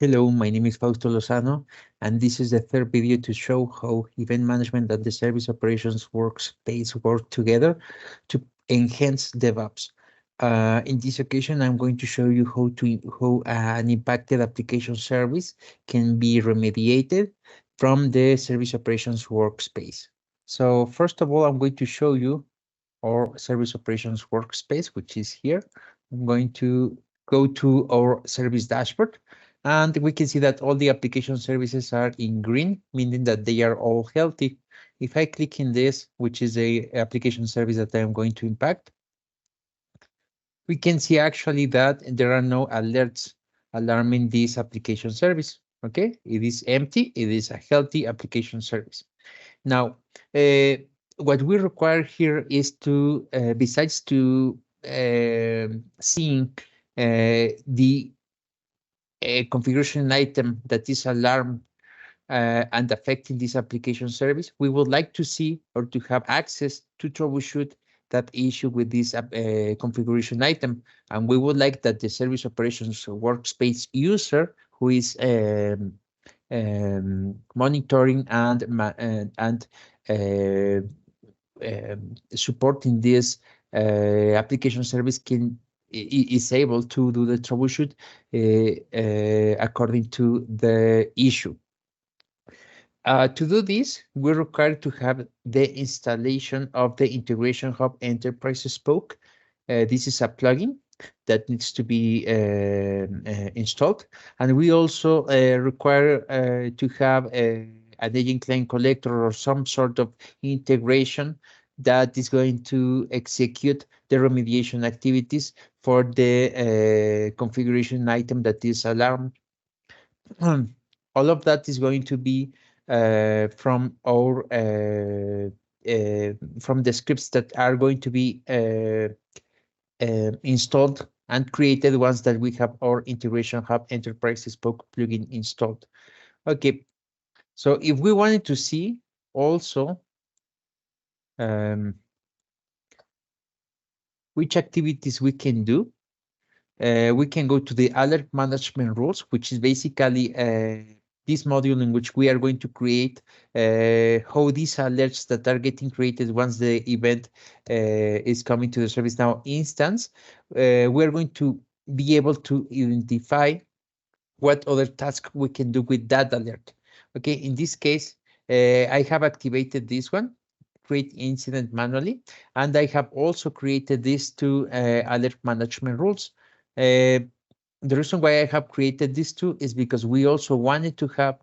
Hello, my name is Fausto Lozano, and this is the third video to show how event management and the service operations workspace work together to enhance DevOps. In this occasion, I'm going to show you how an impacted application service can be remediated from the service operations workspace. So first of all, I'm going to show you our service operations workspace, which is here. I'm going to go to our service dashboard, and we can see that all the application services are in green, meaning that they are all healthy. If I click in this, which is a application service that I'm going to impact, we can see actually that there are no alerts alarming this application service. Okay, it is empty. It is a healthy application service. Now, what we require here is to, besides to seeing the configuration item that is alarmed and affecting this application service, we would like to see or to have access to troubleshoot that issue with this configuration item. And we would like that the service operations workspace user who is monitoring and uh, supporting this application service is able to do the troubleshoot according to the issue. To do this, we require to have the installation of the Integration Hub Enterprise Spoke. This is a plugin that needs to be installed. And we also require to have an agent client collector or some sort of integration that is going to execute the remediation activities for the configuration item that is alarmed. All of that is going to be from our from the scripts that are going to be installed and created once that we have our Integration Hub Enterprise Spoke plugin installed. Okay, so if we wanted to see also which activities we can do, we can go to the alert management rules, which is basically this module in which we are going to create how these alerts that are getting created once the event is coming to the ServiceNow instance. We're going to be able to identify what other task we can do with that alert. Okay, in this case, I have activated this one, create incident manually, and I have also created these two alert management rules. The reason why I have created these two is because we also wanted to have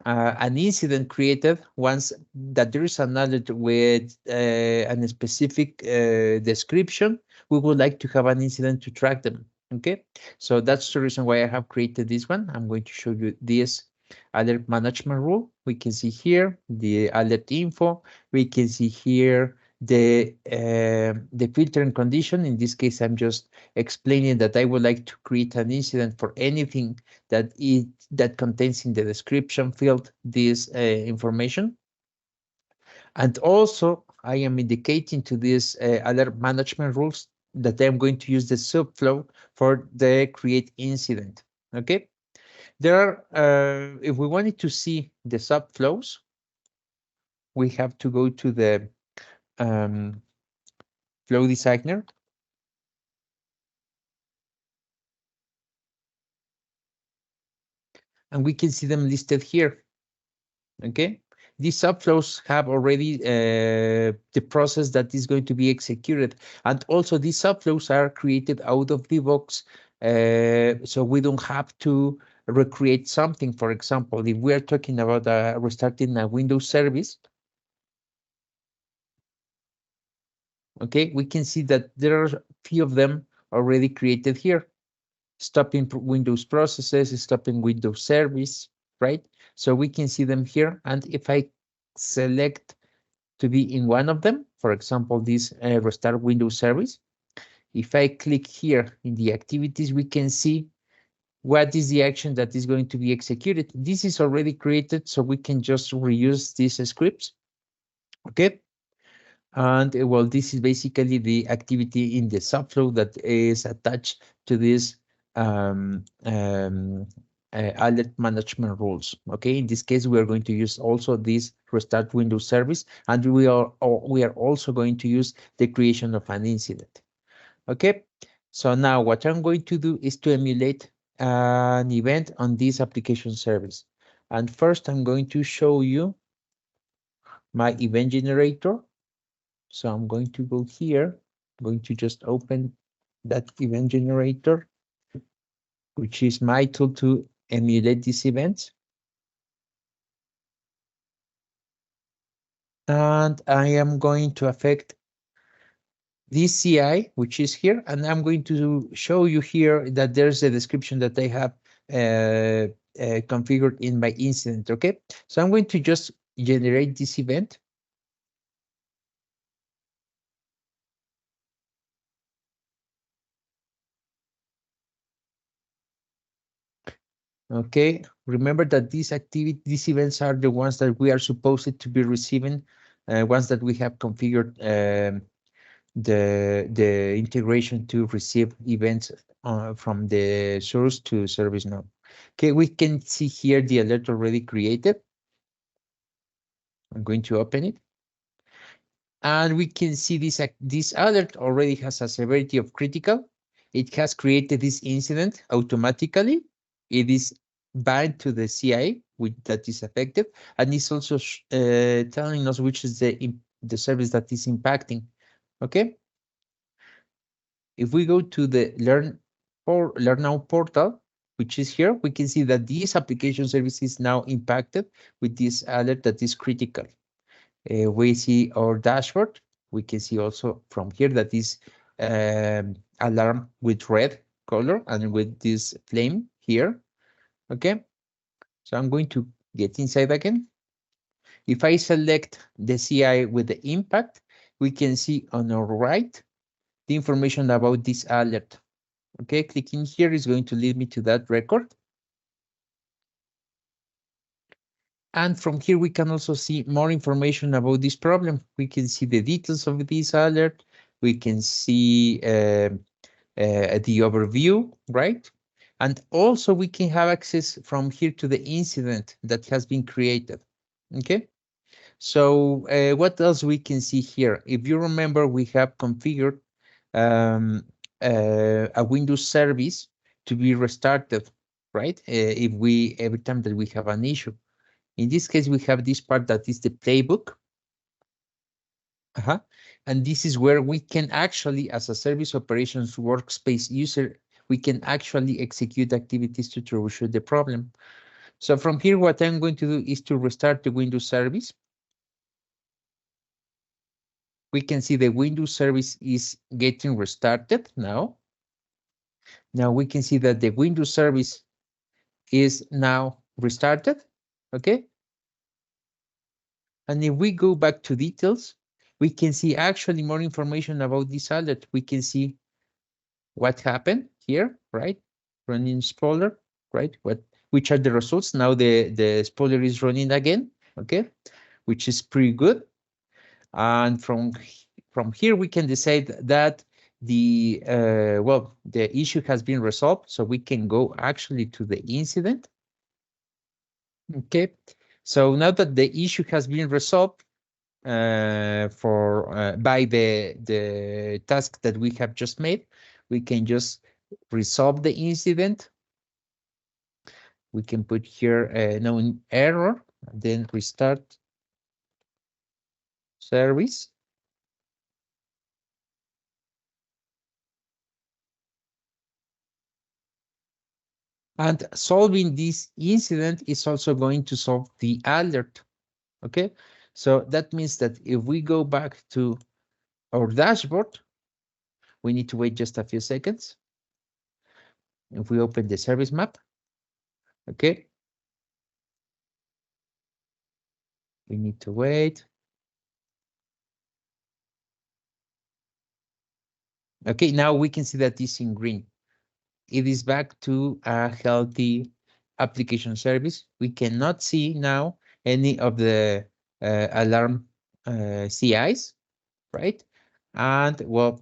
an incident created once that there is an alert with a specific description. We would like to have an incident to track them. Okay, so that's the reason why I have created this one. I'm going to show you this alert management rule. We can see here the alert info. We can see here the filtering condition. In this case, I'm just explaining that I would like to create an incident for anything that contains in the description field this information. And also, I am indicating to this alert management rules that I'm going to use the subflow for the create incident. Okay, there are, if we wanted to see the subflows, we have to go to the flow designer. And we can see them listed here. Okay, these subflows have already the process that is going to be executed, and also these subflows are created out of the box, so we don't have to recreate something. For example, if we are talking about restarting a Windows service, okay, we can see that there are a few of them already created here. Stopping Windows processes, stopping Windows service, right? So we can see them here. And if I select to be in one of them, for example, this restart Windows service, if I click here in the activities, we can see what is the action that is going to be executed. This is already created, so we can just reuse these scripts. Okay. And well, this is basically the activity in the subflow that is attached to this alert management rules. Okay, in this case, we are going to use also this restart Windows service, and we are also going to use the creation of an incident. Okay, so now what I'm going to do is to emulate an event on this application service. And first, I'm going to show you my event generator. So I'm going to go here. I'm going to just open that event generator, which is my tool to emulate these events. And I am going to affect this CI, which is here, and I'm going to show you here that there's a description that I have configured in my incident, okay? So I'm going to just generate this event. Okay, remember that these events are the ones that we are supposed to be receiving once that we have configured the integration to receive events from the source to ServiceNow. Okay, we can see here the alert already created. I'm going to open it. And we can see this alert already has a severity of critical. It has created this incident automatically. It is bound to the CI that is affected, and it's also telling us which is the service that is impacting. Okay. If we go to the Learn Now portal, which is here, we can see that this application service is now impacted with this alert that is critical. We see our dashboard. We can see also from here that is alarm with red color and with this flame here. Okay, so I'm going to get inside again. If I select the CI with the impact, we can see on our right the information about this alert. Okay, clicking here is going to lead me to that record. And from here, we can also see more information about this problem. We can see the details of this alert. We can see the overview, right? And also we can have access from here to the incident that has been created, okay? So what else we can see here? If you remember, we have configured a Windows service to be restarted, right? Every time that we have an issue. In this case, we have this part that is the playbook. And this is where we can actually, as a service operations workspace user, we can actually execute activities to troubleshoot the problem. So from here, what I'm going to do is to restart the Windows service. We can see the Windows service is getting restarted now. Now we can see that the Windows service is now restarted, okay? And if we go back to details, we can see actually more information about this alert. We can see what happened here, right? Running spoiler, right? Which are the results? Now the spoiler is running again, okay? Which is pretty good. And from here, we can decide that the issue has been resolved. So we can go actually to the incident. Okay. So now that the issue has been resolved, by the task that we have just made, we can just resolve the incident. We can put here a known error, then restart service. And solving this incident is also going to solve the alert. Okay, so that means that if we go back to our dashboard, we need to wait just a few seconds. If we open the service map, okay, we need to wait. Okay, now we can see that it's in green. It is back to a healthy application service. We cannot see now any of the alarm CIs, right? And well,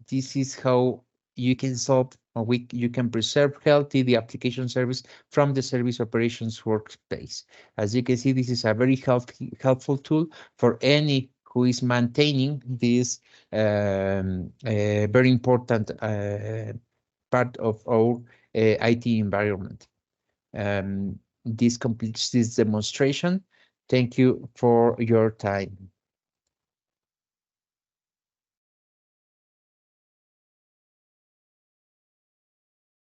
this is how you can solve, or you can preserve healthy the application service from the service operations workspace. As you can see, this is a very helpful tool for any who is maintaining this very important part of our IT environment. This completes this demonstration. Thank you for your time.